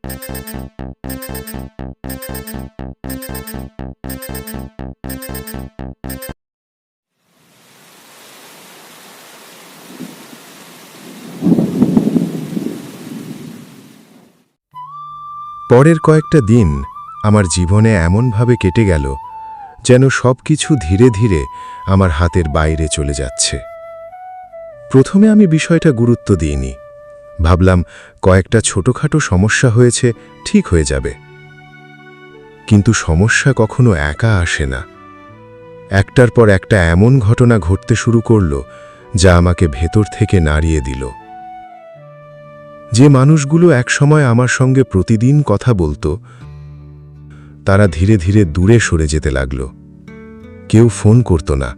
পরের কয়েকটা দিন আমার জীবনে এমনভাবে কেটে গেল যেন সবকিছু ধীরে ধীরে আমার হাতের বাইরে চলে যাচ্ছে। প্রথমে আমি বিষয়টা গুরুত্ব দিইনি, ভাবলাম কয়েকটা ছোটখাটো সমস্যা হয়েছে, ঠিক হয়ে যাবে। কিন্তু সমস্যা কখনো একা আসে না। একটার পর একটা এমন ঘটনা ঘটতে শুরু করল যা আমাকে ভেতর থেকে নাড়িয়ে দিল। যে মানুষগুলো একসময় আমার সঙ্গে প্রতিদিন কথা বলতো, তারা ধীরে ধীরে দূরে সরে যেতে লাগল। কেউ ফোন করত না,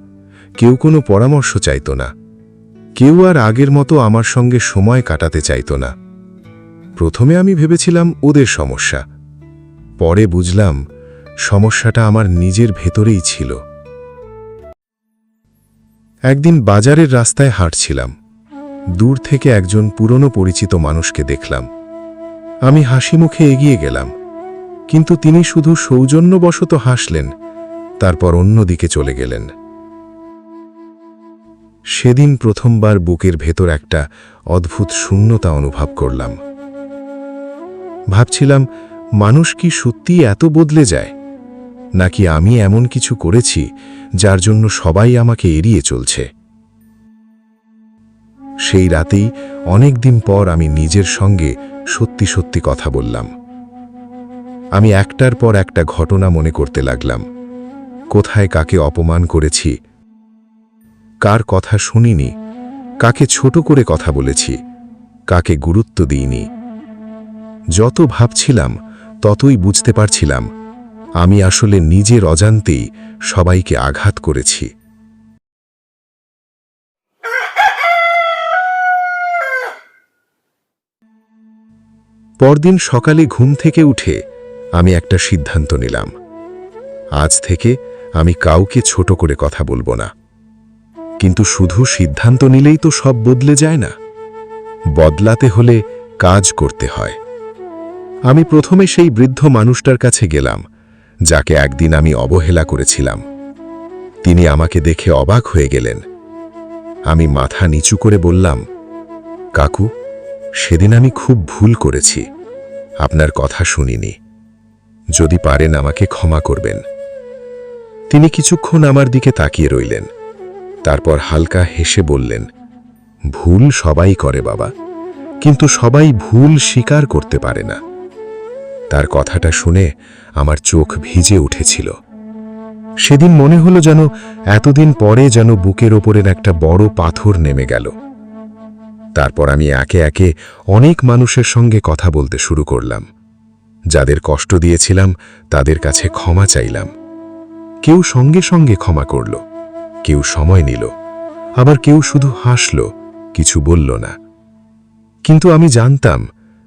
কেউ কোনো পরামর্শ চাইত না, কেউ আর আগের মতো আমার সঙ্গে সময় কাটাতে চাইত না। প্রথমে আমি ভেবেছিলাম ওদের সমস্যা, পরে বুঝলাম সমস্যাটা আমার নিজের ভেতরেই ছিল। একদিন বাজারের রাস্তায় হাঁটছিলাম, দূর থেকে একজন পুরনো পরিচিত মানুষকে দেখলাম। আমি হাসি মুখে এগিয়ে গেলাম, কিন্তু তিনি শুধু সৌজন্যবশত হাসলেন, তারপর অন্যদিকে চলে গেলেন। সেদিন প্রথমবার বুকের ভেতর একটা অদ্ভুত শূন্যতা অনুভব করলাম। ভাবছিলাম, মানুষ কি সত্যিই এত বদলে যায়, নাকি আমি এমন কিছু করেছি যার জন্য সবাই আমাকে এড়িয়ে চলছে। সেই রাতেই অনেক দিন পর আমি নিজের সঙ্গে সত্যি সত্যি কথা বললাম। আমি একটার পর একটা ঘটনা মনে করতে লাগলাম। কোথায় কাকে অপমান করেছি, কার কথা শুনিনি, কাকে ছোট করে কথা বলেছি, কাকে গুরুত্ব দিইনি। যত ভাবছিলাম ততই বুঝতে পারছিলাম আমি আসলে নিজের অজান্তেই সবাইকে আঘাত করেছি। পরদিন সকালে ঘুম থেকে উঠে আমি একটা সিদ্ধান্ত নিলাম। আজ থেকে আমি কাউকে ছোট করে কথা বলবো না। কিন্তু শুধু সিদ্ধান্ত নিলেই তো সব বদলে যায় না, বদলাতে হলে কাজ করতে হয়। আমি প্রথমে সেই বৃদ্ধ মানুষটার কাছে গেলাম যাকে একদিন আমি অবহেলা করেছিলাম। তিনি আমাকে দেখে অবাক হয়ে গেলেন। আমি মাথা নিচু করে বললাম, কাকু, সেদিন আমি খুব ভুল করেছি, আপনার কথা শুনিনি। যদি পারেন আমাকে ক্ষমা করবেন। তিনি কিছুক্ষণ আমার দিকে তাকিয়ে রইলেন, তারপর হালকা হেসে বললেন, ভুল সবাই করে বাবা, কিন্তু সবাই ভুল স্বীকার করতে পারে না। তার কথাটা শুনে আমার চোখ ভিজে উঠেছিল। সেদিন মনে হলো যেন এতদিন পরে যেন বুকের ওপরের একটা বড় পাথর নেমে গেল। তারপর আমি একে একে অনেক মানুষের সঙ্গে কথা বলতে শুরু করলাম। যাদের কষ্ট দিয়েছিলাম তাদের কাছে ক্ষমা চাইলাম। কেউ সঙ্গে সঙ্গে ক্ষমা করল, কেউ সময় নিল, আবার কেউ শুধু হাসল, কিছু বলল না। কিন্তু আমি জানতাম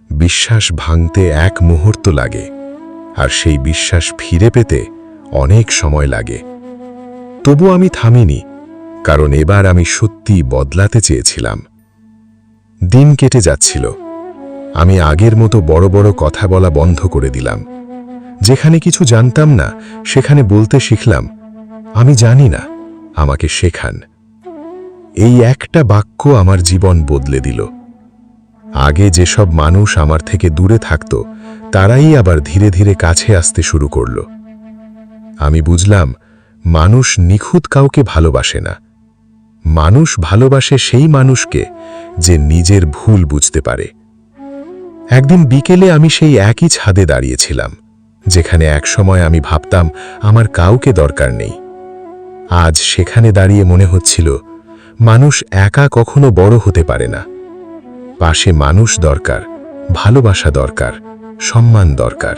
বিশ্বাস ভাঙতে এক মুহূর্ত লাগে, আর সেই বিশ্বাস ফিরে পেতে অনেক সময় লাগে। তবু আমি থামিনি, কারণ এবার আমি সত্যি বদলাতে চেয়েছিলাম। দিন কেটে যাচ্ছিল। আমি আগের মতো বড় বড় কথা বলা বন্ধ করে দিলাম। যেখানে কিছু জানতাম না সেখানে বলতে শিখলাম, আমি জানি না, আমাকে শেখান। এই একটা বাক্য আমার জীবন বদলে দিল। আগে যেসব মানুষ আমার থেকে দূরে থাকত, তারাই আবার ধীরে ধীরে কাছে আসতে শুরু করল। আমি বুঝলাম, মানুষ নিখুঁত কাউকে ভালোবাসে না। মানুষ ভালোবাসে সেই মানুষকে যে নিজের ভুল বুঝতে পারে। একদিন বিকেলে আমি সেই একই ছাদে দাঁড়িয়েছিলাম, যেখানে একসময় আমি ভাবতাম আমার কাউকে দরকার নেই। আজ সেখানে দাঁড়িয়ে মনে হচ্ছিল, মানুষ একা কখনো বড় হতে পারে না। পাশে মানুষ দরকার, ভালোবাসা দরকার, সম্মান দরকার।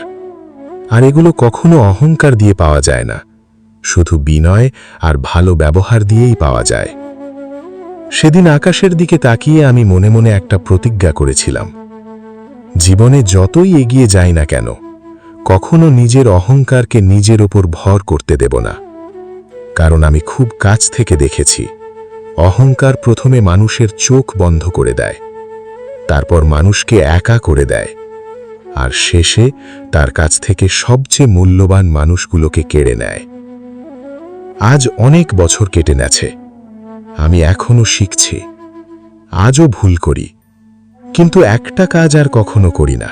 আর এগুলো কখনো অহংকার দিয়ে পাওয়া যায় না, শুধু বিনয় আর ভালো ব্যবহার দিয়েই পাওয়া যায়। সেদিন আকাশের দিকে তাকিয়ে আমি মনে মনে একটা প্রতিজ্ঞা করেছিলাম, জীবনে যতই এগিয়ে যাই না কেন, কখনো নিজের অহংকারকে নিজের ওপর ভর করতে দেব না। কারণ আমি খুব কাছ থেকে দেখেছি, অহংকার প্রথমে মানুষের চোখ বন্ধ করে দেয়, তারপর মানুষকে একা করে দেয়। আর শেষে তার কাছ থেকে সবচেয়ে মূল্যবান মানুষগুলোকে কেড়ে নেয়। আজ অনেক বছর কেটে গেছে, আমি এখনো শিখছি, আজও ভুল করি, কিন্তু একটা কাজ আর কখনো করি না,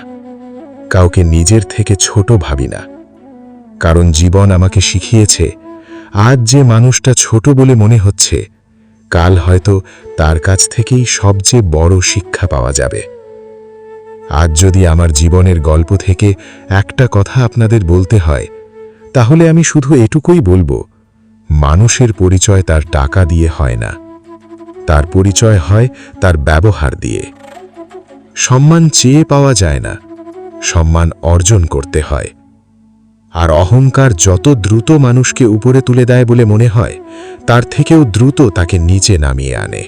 কাউকে নিজের থেকে ছোট ভাবি না। কারণ জীবন আমাকে শিখিয়েছে, আজ যে মানুষটা ছোট বলে মনে হচ্ছে, কাল হয়তো তার কাছ থেকেই সবচেয়ে বড় শিক্ষা পাওয়া যাবে। আজ যদি আমার জীবনের গল্প থেকে একটা কথা আপনাদের বলতে হয়, তাহলে আমি শুধু এটুকুই বলবো, মানুষের পরিচয় তার টাকা দিয়ে হয় না, তার পরিচয় হয় তার ব্যবহার দিয়ে। সম্মান চেয়ে পাওয়া যায় না, সম্মান অর্জন করতে হয়। আর অহংকার যত দ্রুত মানুষকে উপরে তুলে দেয় বলে মনে হয়, তার থেকেও দ্রুত তাকে নিচে নামিয়ে আনে।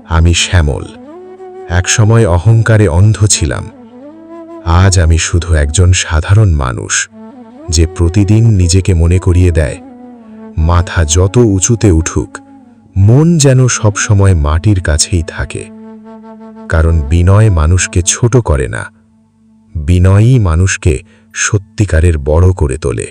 আমি শ্যামল, একসময় অহংকারে অন্ধ ছিলাম। আজ আমি শুধু একজন সাধারণ মানুষ, যে প্রতিদিন নিজেকে মনে করিয়ে দেয়, মাথা যত উঁচুতে উঠুক, মন যেন সবসময় মাটির কাছেই থাকে। কারণ বিনয় মানুষকে ছোট করে না, বিনয়ই মানুষকে সত্যিকারের বড় করে তোলে।